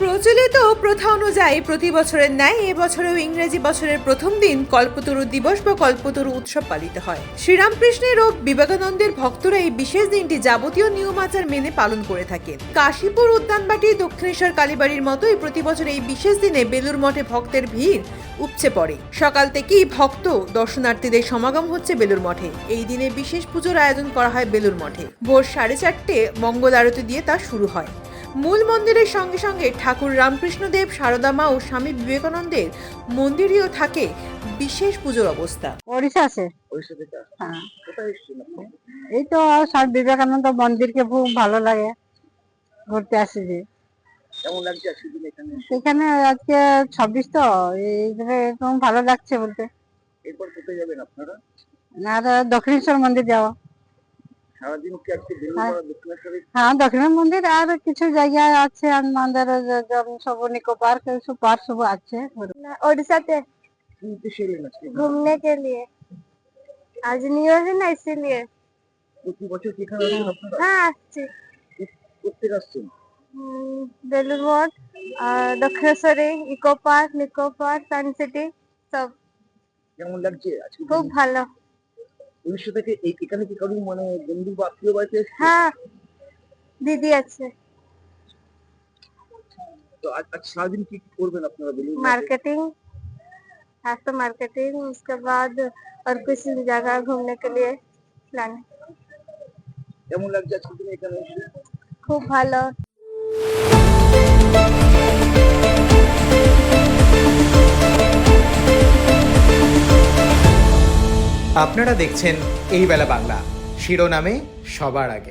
প্রচলিত প্রথা অনুযায়ী প্রতি বছরের ন্যায় এবছরেও ইংরেজি বছরের প্রথম দিন কল্পতরু দিবস বা কল্পতরু উৎসব পালিত হয়। শ্রীরামকৃষ্ণের ও বিবেকানন্দের ভক্তরা এই বিশেষ দিনটি যাবতীয় নিয়মাচার মেনে পালন করে থাকেন। কাশীপুর উদ্যানবাটি, দক্ষিণেশ্বর কালীবাড়ির মতোই প্রতি বছর এই বিশেষ দিনে বেলুর মঠে ভক্তের ভিড় উপচে পড়ে। সকাল থেকেই ভক্ত দর্শনার্থীদের সমাগম হচ্ছে বেলুর মঠে। এই দিনে বিশেষ পুজোর আয়োজন করা হয় বেলুর মঠে। ভোর 4:30 মঙ্গল আরতি দিয়ে তা শুরু হয়। মূল মন্দিরের সঙ্গে সঙ্গে ঠাকুর রামকৃষ্ণদেব, সারদা মা ও স্বামী বিবেকানন্দের মন্দিরেও থাকে বিশেষ পুজোর অবস্থা। ওড়িশা से ওড়িশা থেকে हाँ কোথায় এসেছেন আপনি? এই তো স্বামী বিবেকানন্দ মন্দিরকে খুব ভালো লাগে, ঘুরতে আসছি। কেমন লাগছে আজকের দিন এখানে এসে? এখানে আজকে 26 তো এইভাবে একদম ভালো লাগছে বলতে। এরপর কোথায় যাবেন আপনারা? আর দক্ষিণেশ্বর মন্দির যাওয়া। সারাদিন কি আজকে বেলুড়মঠ দক্ষিণেশ্বরে? হ্যাঁ, দক্ষিণেশ্বর মন্দির আর কিছু জায়গায় আছে আমাদের সব নিকো পার্ক সব পার্ক সব আছে। उड़ीसा से কি উদ্দেশ্যে এলেন আজকে? घूमने के लिए। आज न्यू ईयर है ना, इसीलिए। প্রতি বছর কি এখানে আসেন আপনারা? हाँ আসছি। প্রত্যেক আসছেন? বেলুড় মঠ, দক্ষিণেশ্বরী, eco park, Nicco park, science city সব কেমন লাগছে আজকে? খুব ভালো। উড়িষ্যা থেকে এখানে কি কারণ মানে বন্ধু বা আত্মীয় বাড়িতে এসেছে? হ্যাঁ, দিদি আছে। তো আজ সারাদিন কি করবেন আপনারা বেলুড়মঠে? मार्केटिंग, आज तो मार्केटिंग, उसके बाद और कुछ जगह घूमने के लिए प्लान। কেমন লাগছে আজকের দিন এখানে এসে? খুব ভালো। আপনারা দেখছেন এই বেলা বাংলা, শিরোনামে সবার আগে।